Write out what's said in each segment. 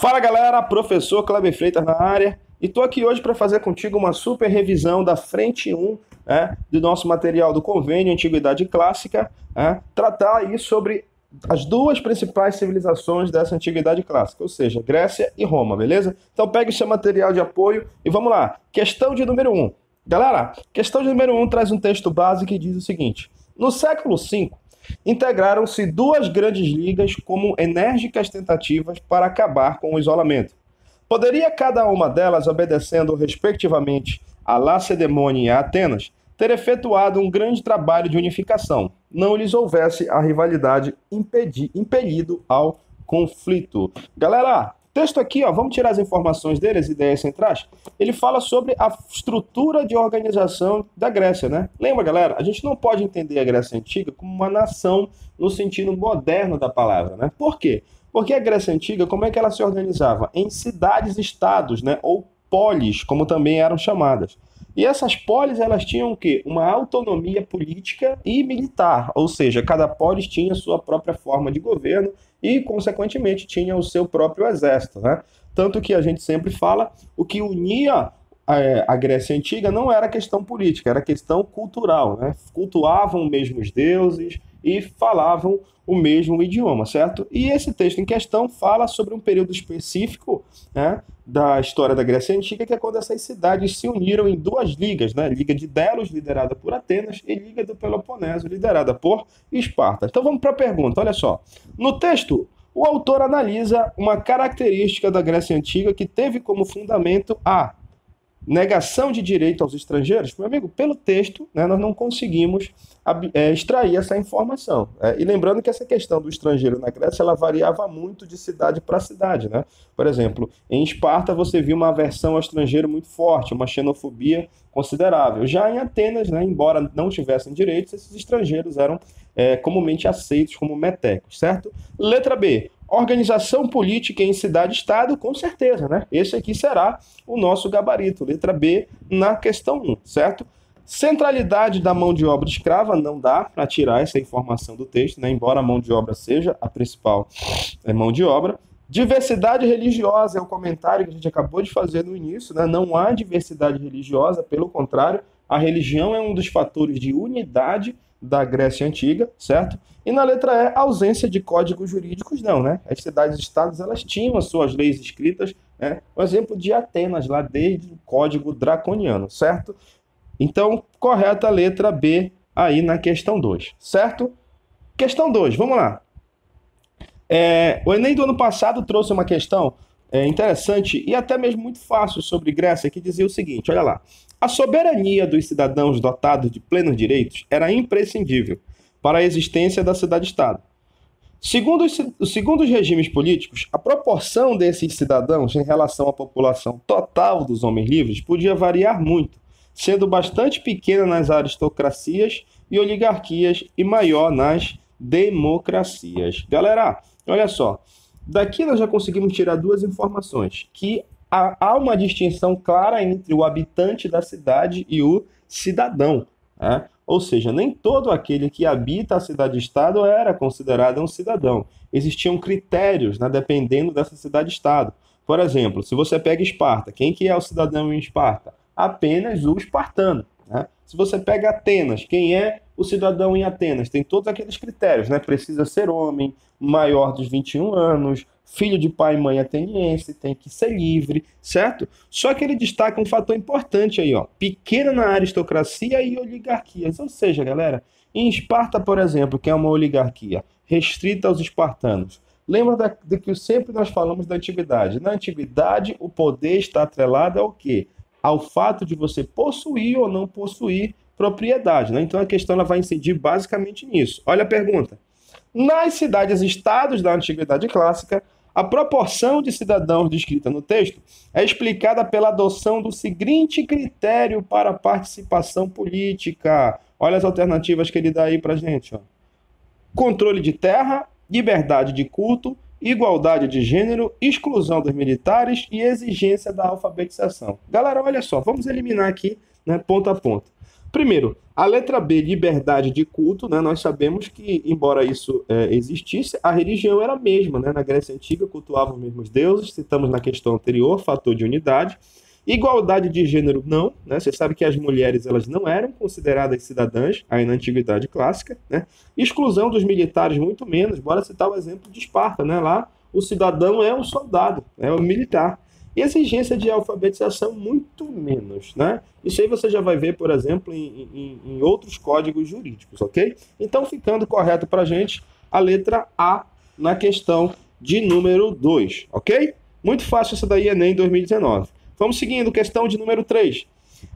Fala galera, professor Kleber Freitas na área e estou aqui hoje para fazer contigo uma super revisão da frente 1 do nosso material do convênio Antiguidade Clássica, tratar aí sobre as duas principais civilizações dessa Antiguidade Clássica, ou seja, Grécia e Roma, beleza? Então pegue seu material de apoio e vamos lá. Questão de número 1. Galera, questão de número 1 traz um texto base que diz o seguinte: no século V, integraram-se duas grandes ligas como enérgicas tentativas para acabar com o isolamento. Poderia cada uma delas, obedecendo respectivamente a Lacedemônia e a Atenas, ter efetuado um grande trabalho de unificação, não lhes houvesse a rivalidade impelido ao conflito. Galera, texto aqui, vamos tirar as informações dele, as ideias centrais. Ele fala sobre a estrutura de organização da Grécia, né? Lembra, galera? A gente não pode entender a Grécia Antiga como uma nação no sentido moderno da palavra, né? Por quê? Porque a Grécia Antiga, como é que ela se organizava? Em cidades-estados, né? Ou polis, como também eram chamadas. E essas polis, elas tinham o quê? Uma autonomia política e militar, ou seja, cada polis tinha sua própria forma de governo e, consequentemente, tinha o seu próprio exército, né? Tanto que a gente sempre fala, o que unia a Grécia Antiga não era questão política, era questão cultural, né? Cultuavam os mesmos deuses e falavam o mesmo idioma, certo? E esse texto em questão fala sobre um período específico, né, da história da Grécia Antiga, que é quando essas cidades se uniram em duas ligas, né? Liga de Delos, liderada por Atenas, e Liga do Peloponeso, liderada por Esparta. Então vamos para a pergunta, olha só. No texto, o autor analisa uma característica da Grécia Antiga que teve como fundamento a negação de direito aos estrangeiros. Meu amigo, pelo texto, né, nós não conseguimos extrair essa informação. E lembrando que essa questão do estrangeiro na Grécia, ela variava muito de cidade para cidade, né? Por exemplo, em Esparta você viu uma aversão ao estrangeiro muito forte, uma xenofobia considerável. Já em Atenas, né, embora não tivessem direitos, esses estrangeiros eram comumente aceitos como metecos, certo? Letra B. Organização política em cidade-estado, com certeza, né? Esse aqui será o nosso gabarito, letra B, na questão 1, certo? Centralidade da mão de obra escrava, não dá para tirar essa informação do texto, né? Embora a mão de obra seja a principal mão de obra. Diversidade religiosa é o comentário que a gente acabou de fazer no início, né? Não há diversidade religiosa, pelo contrário, a religião é um dos fatores de unidade da Grécia Antiga, certo? E na letra E, ausência de códigos jurídicos, não, né? As cidades-estados, elas tinham as suas leis escritas, né? O exemplo de Atenas, lá desde o Código Draconiano, certo? Então, correta a letra B aí na questão 2, certo? Questão 2, vamos lá. O Enem do ano passado trouxe uma questão interessante e até mesmo muito fácil sobre Grécia, que dizia o seguinte, olha lá. A soberania dos cidadãos dotados de plenos direitos era imprescindível para a existência da cidade-estado. Segundo os regimes políticos, a proporção desses cidadãos em relação à população total dos homens livres podia variar muito, sendo bastante pequena nas aristocracias e oligarquias e maior nas democracias. Galera, olha só, daqui nós já conseguimos tirar duas informações, que há uma distinção clara entre o habitante da cidade e o cidadão, né? Ou seja, nem todo aquele que habita a cidade-estado era considerado um cidadão. Existiam critérios, né, dependendo dessa cidade-estado. Por exemplo, se você pega Esparta, quem que é o cidadão em Esparta? Apenas o espartano, né? Se você pega Atenas, quem é o cidadão em Atenas? Tem todos aqueles critérios, né? Precisa ser homem, maior dos 21 anos, filho de pai e mãe ateniense, tem que ser livre, certo? Só que ele destaca um fator importante aí, pequena na aristocracia e oligarquias. Ou seja, galera, em Esparta, por exemplo, que é uma oligarquia restrita aos espartanos, lembra de que sempre nós falamos da antiguidade. Na antiguidade, o poder está atrelado ao quê? Ao fato de você possuir ou não possuir propriedade, né? Então a questão ela vai incidir basicamente nisso. Olha a pergunta. Nas cidades-estados da Antiguidade Clássica, a proporção de cidadãos descrita no texto é explicada pela adoção do seguinte critério para a participação política. Olha as alternativas que ele dá aí para a gente. Controle de terra, liberdade de culto, igualdade de gênero, exclusão dos militares e exigência da alfabetização. Galera, olha só, vamos eliminar aqui, né, ponto a ponto. Primeiro, a letra B, liberdade de culto, né? Nós sabemos que, embora isso existisse, a religião era a mesma, né? Na Grécia Antiga cultuavam os mesmos deuses, citamos na questão anterior, fator de unidade. Igualdade de gênero, não, né? Você sabe que as mulheres elas não eram consideradas cidadãs, aí na Antiguidade Clássica, né? Exclusão dos militares, muito menos, bora citar o exemplo de Esparta, né? Lá o cidadão é um soldado, é um militar. E exigência de alfabetização, muito menos, né? Isso aí você já vai ver, por exemplo, em outros códigos jurídicos, ok? Então, ficando correto para a gente, a letra A na questão de número 2, ok? Muito fácil essa daí, Enem 2019. Vamos seguindo, questão de número 3.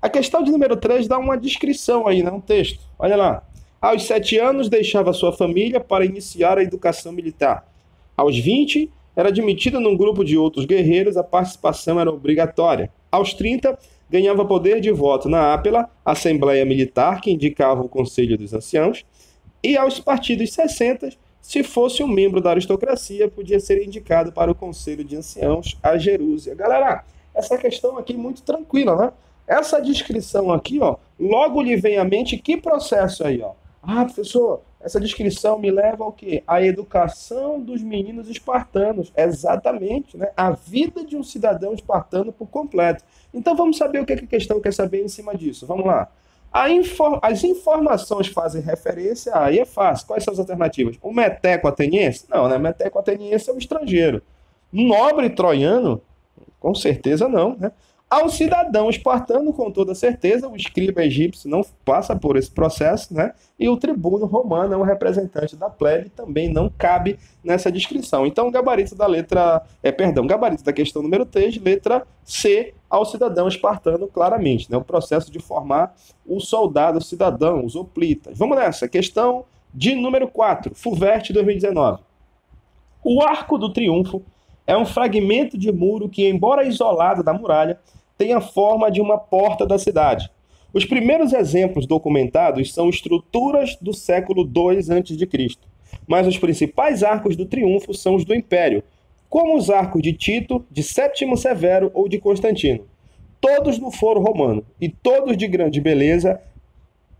A questão de número 3 dá uma descrição aí, né? Um texto. Olha lá. Aos 7 anos, deixava sua família para iniciar a educação militar. Aos 20, era admitido num grupo de outros guerreiros, a participação era obrigatória. Aos 30, ganhava poder de voto na Ápela, Assembleia Militar, que indicava o Conselho dos Anciãos. E aos partidos 60, se fosse um membro da aristocracia, podia ser indicado para o Conselho de Anciãos, a Gerúsia. Galera, essa questão aqui muito tranquila, né? Essa descrição aqui, ó, logo lhe vem à mente que processo aí, ó. Ah, professor, essa descrição me leva ao quê? A educação dos meninos espartanos. Exatamente, né? A vida de um cidadão espartano por completo. Então vamos saber o que a questão quer saber em cima disso. Vamos lá. As informações fazem referência, aí é fácil. Quais são as alternativas? O meteco ateniense? Não, né? Meteco ateniense é um estrangeiro. Nobre troiano? Com certeza não, né? Ao cidadão espartano, com toda certeza, o escriba egípcio não passa por esse processo, né? E o tribuno romano é um representante da plebe, também não cabe nessa descrição. Então, o gabarito da gabarito da questão número 3, letra C, ao cidadão espartano, claramente, né? O processo de formar o soldado cidadão, os hoplitas. Vamos nessa, questão de número 4, FUVEST 2019. O Arco do Triunfo é um fragmento de muro que, embora isolado da muralha, tem a forma de uma porta da cidade. Os primeiros exemplos documentados são estruturas do século II a.C., mas os principais arcos do triunfo são os do Império, como os arcos de Tito, de Séptimo Severo ou de Constantino. Todos no Foro Romano e todos de grande beleza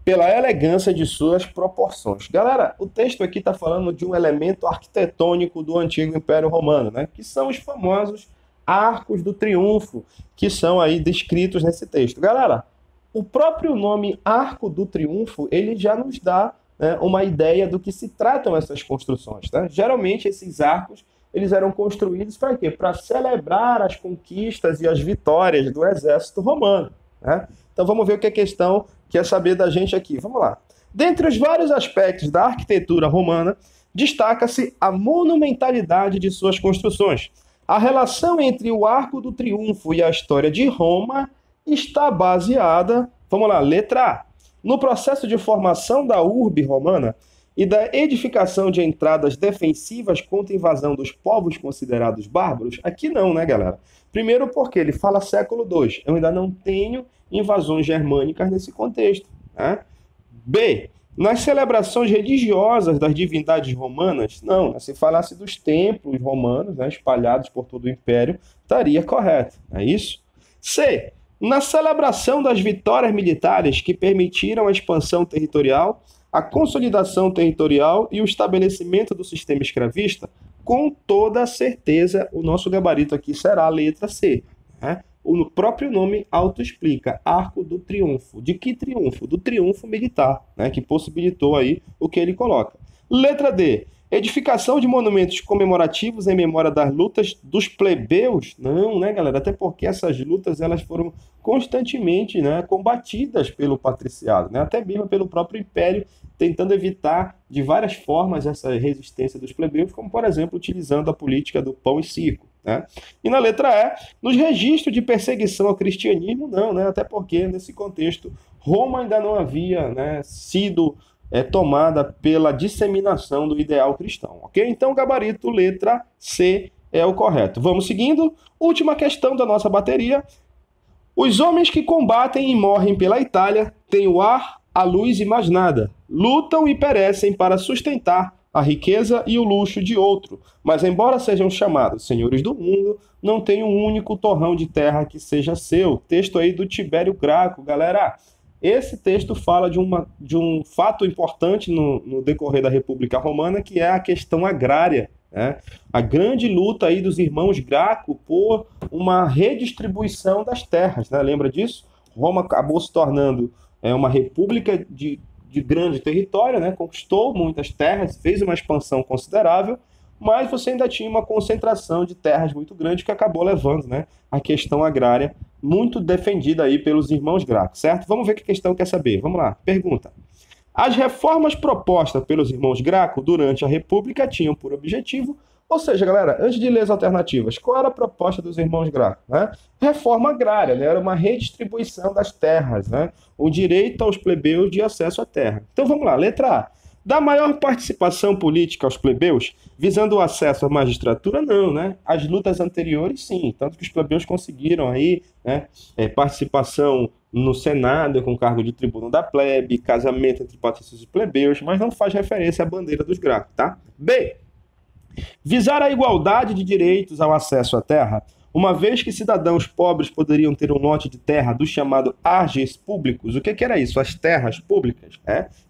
pela elegância de suas proporções. Galera, o texto aqui está falando de um elemento arquitetônico do antigo Império Romano, né? Que são os famosos arcos do triunfo, que são aí descritos nesse texto. Galera, o próprio nome Arco do Triunfo, ele já nos dá, né, uma ideia do que se tratam essas construções, né? Geralmente esses arcos, eles eram construídos para quê? Para celebrar as conquistas e as vitórias do exército romano, né? Então vamos ver o que a questão quer saber da gente aqui. Vamos lá. Dentre os vários aspectos da arquitetura romana, destaca-se a monumentalidade de suas construções. A relação entre o Arco do Triunfo e a história de Roma está baseada, vamos lá, letra A, no processo de formação da urbe romana e da edificação de entradas defensivas contra a invasão dos povos considerados bárbaros. Aqui não, né, galera? Primeiro porque ele fala século II. Eu ainda não tenho invasões germânicas nesse contexto, né? B, nas celebrações religiosas das divindades romanas, não. Se falasse dos templos romanos, né, espalhados por todo o Império, estaria correto, não é isso? C, na celebração das vitórias militares que permitiram a expansão territorial, a consolidação territorial e o estabelecimento do sistema escravista, com toda certeza o nosso gabarito aqui será a letra C, né? O próprio nome autoexplica, Arco do Triunfo. De que triunfo? Do triunfo militar, né, que possibilitou aí o que ele coloca. Letra D, edificação de monumentos comemorativos em memória das lutas dos plebeus? Não, né, galera? Até porque essas lutas elas foram constantemente, né, combatidas pelo patriciado, né, até mesmo pelo próprio império, tentando evitar de várias formas essa resistência dos plebeus, como, por exemplo, utilizando a política do pão e circo, né? E na letra E, nos registros de perseguição ao cristianismo, não, né? Até porque, nesse contexto, Roma ainda não havia, né, sido tomada pela disseminação do ideal cristão, ok? Então, gabarito, letra C é o correto. Vamos seguindo. Última questão da nossa bateria. Os homens que combatem e morrem pela Itália têm o ar, a luz e mais nada. Lutam e perecem para sustentar a riqueza e o luxo de outro, mas embora sejam chamados senhores do mundo, não tem um único torrão de terra que seja seu. Texto aí do Tibério Graco, galera. esse texto fala de um fato importante no decorrer da República Romana, que é a questão agrária, né? A grande luta aí dos irmãos Graco por uma redistribuição das terras, né? Lembra disso? Roma acabou se tornando uma república de grande território, né? Conquistou muitas terras, fez uma expansão considerável, mas você ainda tinha uma concentração de terras muito grande que acabou levando, né, a questão agrária muito defendida aí pelos irmãos Graco, certo? Vamos ver o que a questão quer saber. Vamos lá. Pergunta. As reformas propostas pelos irmãos Graco durante a República tinham por objetivo, ou seja, galera, antes de ler as alternativas, qual era a proposta dos irmãos Graco? Né? Reforma agrária, né? Era uma redistribuição das terras, né? O direito aos plebeus de acesso à terra. Então vamos lá, letra A. Da maior participação política aos plebeus, visando o acesso à magistratura, não, né? As lutas anteriores, sim, tanto que os plebeus conseguiram aí, né, participação no Senado com cargo de tribuno da plebe, casamento entre patrícios e plebeus, mas não faz referência à bandeira dos Gracos, tá? B. Visar a igualdade de direitos ao acesso à terra, uma vez que cidadãos pobres poderiam ter um lote de terra do chamado arges públicos. O que era isso? As terras públicas.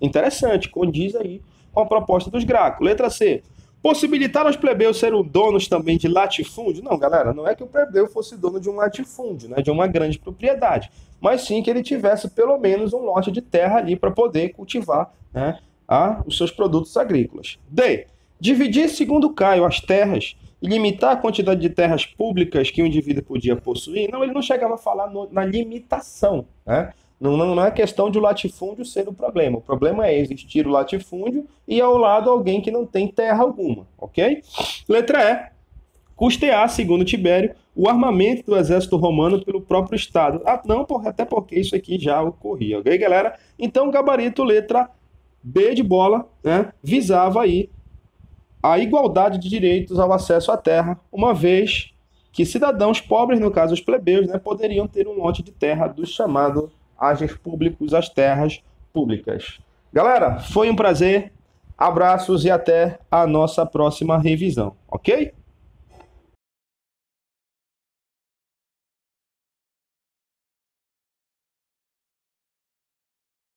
Interessante, condiz aí com a proposta dos Gracos. Letra C. Possibilitar aos plebeus serem donos também de latifúndio? Não, galera, não é que o plebeu fosse dono de um latifúndio, né, de uma grande propriedade, mas sim que ele tivesse pelo menos um lote de terra ali para poder cultivar, né, os seus produtos agrícolas. D. Dividir, segundo Caio, as terras e limitar a quantidade de terras públicas que o indivíduo podia possuir. Não, ele não chegava a falar na limitação, né? Não é questão de o latifúndio ser o problema. O problema é existir o latifúndio e ao lado alguém que não tem terra alguma, ok? Letra E. Custear, segundo Tibério, o armamento do exército romano pelo próprio Estado. Não, até porque isso aqui já ocorria, ok, galera? Então, gabarito, letra B de bola, né, visava aí a igualdade de direitos ao acesso à terra, uma vez que cidadãos pobres, no caso os plebeus, né, poderiam ter um lote de terra do chamado agentes públicos, as terras públicas. Galera, foi um prazer, abraços e até a nossa próxima revisão, ok?